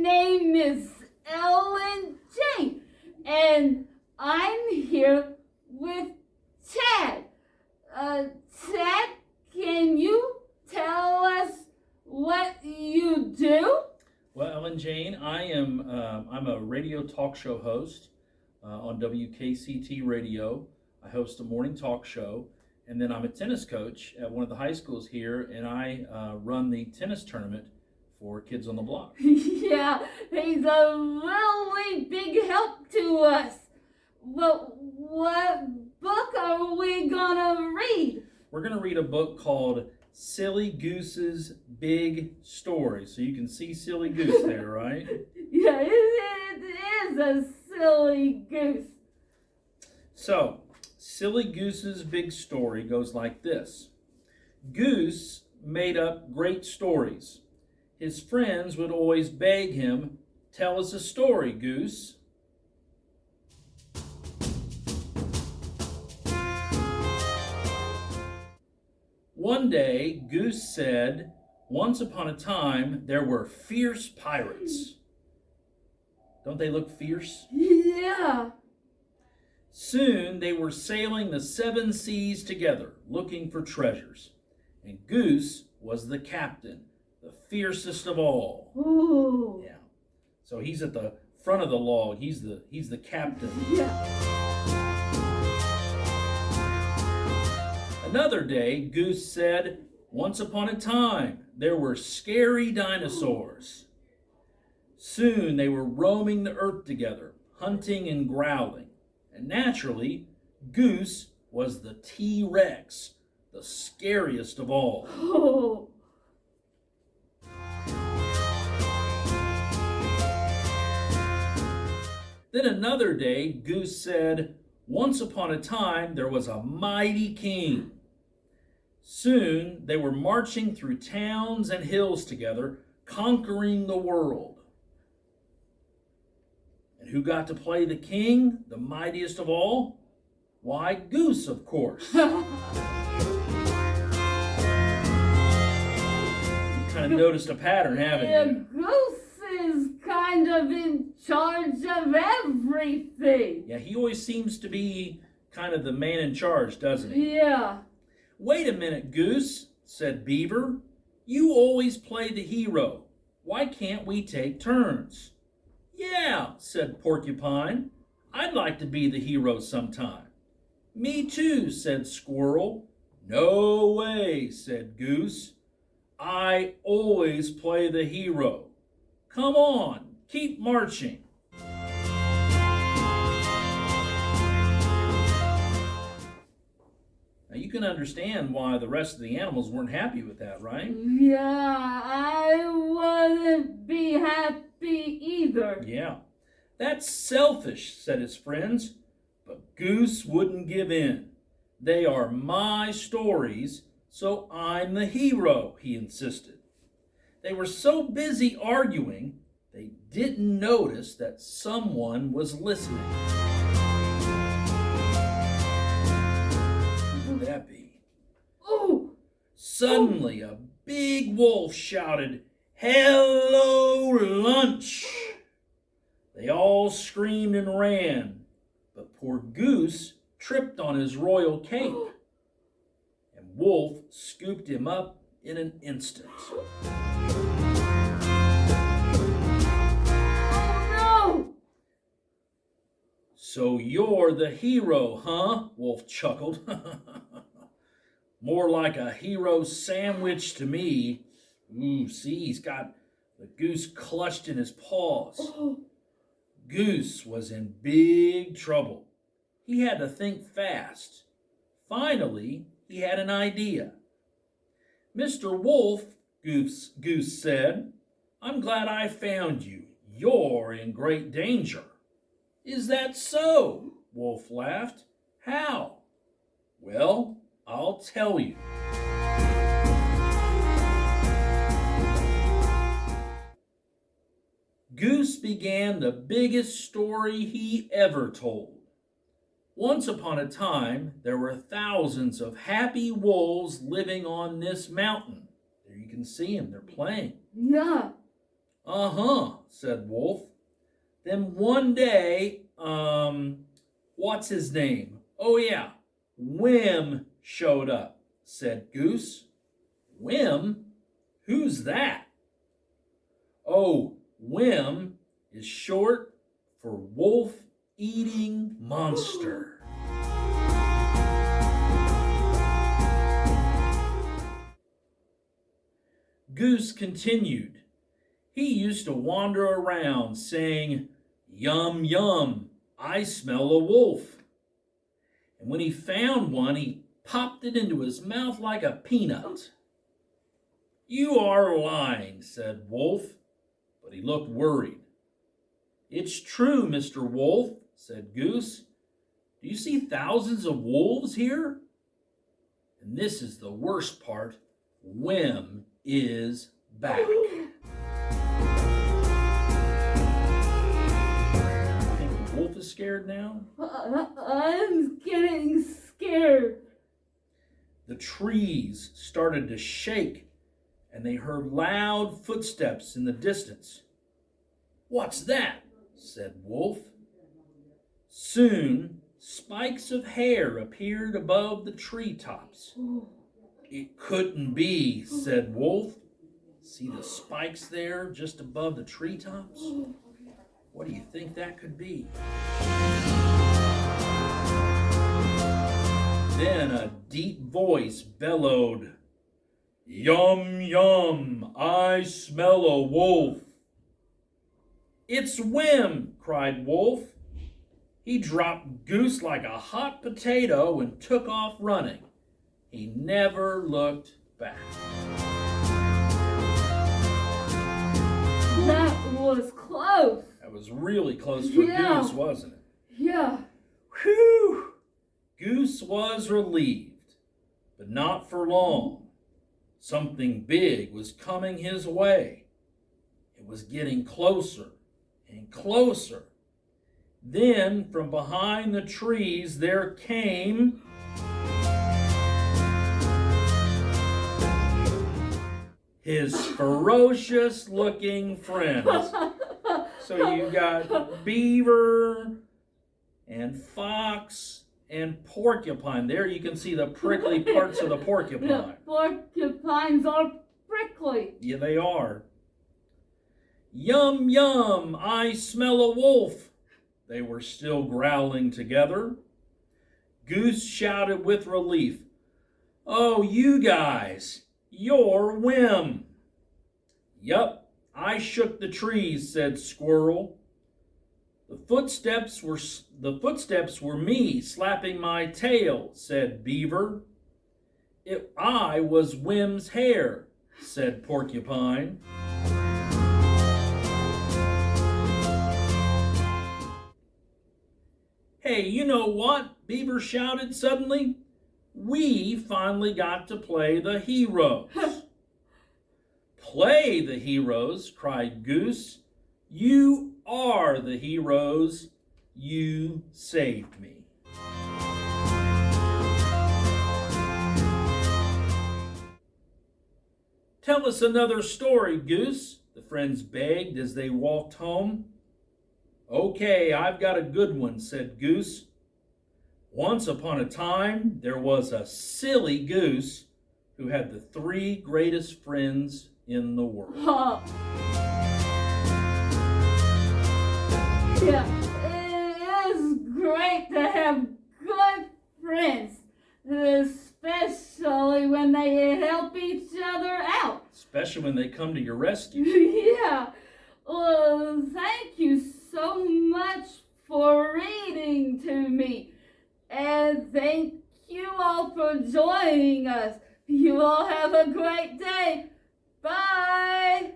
name is Ellen Jane, and I'm here with Ted. Ted, can you tell us what you do? Well, Ellen Jane, I'm a radio talk show host on WKCT Radio. I host a morning talk show, and then I'm a tennis coach at one of the high schools here, and I run the tennis tournament for Kids on the Block. Yeah, he's a really big help to us. But what book are we gonna read? We're going to read a book called Silly Goose's Big Story. So you can see Silly Goose there, right? Yeah, it is a silly goose. So, Silly Goose's Big Story goes like this. Goose made up great stories. His friends would always beg him, "Tell us a story, Goose." One day, Goose said, "Once upon a time, there were fierce pirates." Don't they look fierce? Yeah. Soon they were sailing the 7 seas together, looking for treasures. And Goose was the captain, the fiercest of all. Ooh. Yeah. So he's at the front of the log. He's the captain. Yeah. Another day, Goose said, "Once upon a time, there were scary dinosaurs." Soon they were roaming the earth together, hunting and growling. And naturally, Goose was the T-Rex, the scariest of all. Oh. Then another day, Goose said, "Once upon a time, there was a mighty king." Soon they were marching through towns and hills together, conquering the world. And who got to play the king, the mightiest of all? Why, Goose, of course. You kind of noticed a pattern, haven't Yeah, you? Goose is kind of in charge of everything. Yeah, he always seems to be kind of the man in charge, doesn't he? Yeah. "Wait a minute, Goose," said Beaver. "You always play the hero. Why can't we take turns?" "Yeah," said Porcupine. "I'd like to be the hero sometime." "Me too," said Squirrel. "No way," said Goose. "I always play the hero. Come on, keep marching." Now you can understand why the rest of the animals weren't happy with that, right? Yeah, I wouldn't be happy either. Yeah. "That's selfish," said his friends. But Goose wouldn't give in. "They are my stories, so I'm the hero," he insisted. They were so busy arguing, they didn't notice that someone was listening. Who would that be? Oh. Suddenly, a big wolf shouted, "Hello, lunch!" They all screamed and ran, but poor Goose tripped on his royal cape, and Wolf scooped him up in an instant. Oh no! "So you're the hero, huh?" Wolf chuckled. "More like a hero sandwich to me." Ooh, see, he's got the goose clutched in his paws. Oh. Goose was in big trouble. He had to think fast. Finally, he had an idea. "Mr. Wolf," Goose said, "I'm glad I found you. You're in great danger." "Is that so?" Wolf laughed. "How?" "Well, I'll tell you." Goose began the biggest story he ever told. Once upon a time, there were thousands of happy wolves living on this mountain. There you can see them, they're playing. Yeah. Uh-huh, said Wolf. Then one day, what's his name? Oh yeah, Whim showed up, said Goose. Whim? Who's that? Oh, Whim is short for wolf-eating monster. Goose continued. He used to wander around saying, "Yum, yum, I smell a wolf." And when he found one, he popped it into his mouth like a peanut. "You are lying," said Wolf, but he looked worried. "It's true, Mr. Wolf," said Goose. "Do you see thousands of wolves here?" And this is the worst part. Whim is back. You think the wolf is scared now? I'm getting scared. The trees started to shake, and they heard loud footsteps in the distance. "What's that?" said Wolf. Soon, spikes of hair appeared above the treetops. "It couldn't be," said Wolf. "See the spikes there just above the treetops? What do you think that could be?" Then a deep voice bellowed, "Yum, yum, I smell a wolf." "It's Whim," cried Wolf. He dropped Goose like a hot potato and took off running. He never looked back. That was close. That was really close for Goose, wasn't it? Yeah. Whew! Goose was relieved, but not for long. Something big was coming his way. It was getting closer and closer. Then, from behind the trees, there came his ferocious-looking friends. So you got Beaver and Fox and Porcupine. There you can see the prickly parts of the porcupine. The porcupines are prickly. Yeah, they are. "Yum, yum, I smell a wolf." They were still growling together. Goose shouted with relief, "Oh, you guys, you're Whim." "Yup, I shook the trees," said Squirrel. The footsteps were me slapping my tail," said Beaver. I was Whim's hair," said Porcupine. "Hey, you know what?" Beaver shouted suddenly. "We finally got to play the heroes." "Play the heroes," cried Goose. "You are the heroes. You saved me." "Tell us another story, Goose," the friends begged as they walked home. "Okay, I've got a good one," said Goose. "Once upon a time, there was a silly goose who had the 3 greatest friends in the world." Yeah, it is great to have good friends, especially when they help each other out. Especially when they come to your rescue. Yeah. Well, thank you so much for reading to me. And thank you all for joining us. You all have a great day. Bye.